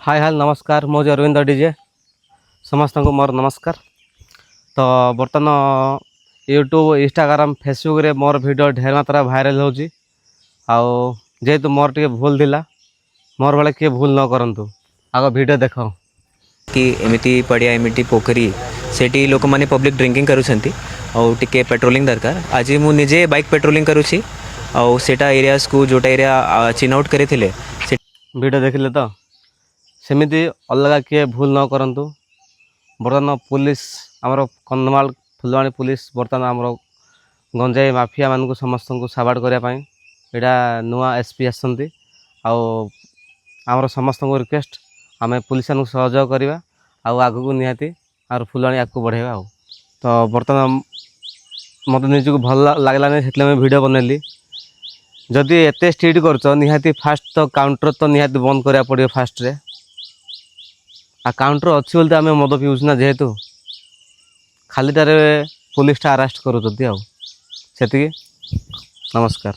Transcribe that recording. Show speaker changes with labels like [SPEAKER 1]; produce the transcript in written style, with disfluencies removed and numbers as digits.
[SPEAKER 1] हाय हाल नमस्कार मो अरविंद डीजे समस्त को मोर नमस्कार। तो बर्तमान यूट्यूब इंस्टाग्राम फेसबुक रे मोर वीडियो ढेर मात्रा भाइराल होची आउ जेहेतु मोर टे भूल थिला मोर बेले किए भूल न करंतु आग वीडियो देखो
[SPEAKER 2] कि एमिति पड़िया एमिति पोखरी सेठी लोक माने पब्लिक ड्रिंकिंग करूछंती और टिके पेट्रोलिंग दरकार। आज मु निजे बाइक पेट्रोलिंग करूछी और सेटा एरियास को जोटा एरिया चिन आउट करिथिले से
[SPEAKER 1] वीडियो देखिले तो सेमिति अलग किए भूल न करंतु। बर्तमान पुलिस आमर कंधमाल फुलवाणी पुलिस बर्तमान आमर गंजाई माफिया मान को समस्त को साबाड़ करने यहाँ नुआ एसपी आसती आमर समस्त को रिक्वेस्ट आम पुलिस को सहयोग करवा आगू निहाती आर फुलवाणी आगे बढ़ेगा। तो बर्तमान मत निजक भल लगलानी से वीडियो बनैली जदि एत स्ट्रिक्ट कर निहाती फास्ट तो काउंटर तो निहाती बंद करा पड़ो फास्ट रे आ काउंटर अच्छी बोलते आम मद पिऊँ ना जेहेतु खालीटारे पुलिसटा अरेस्ट करूँ से नमस्कार।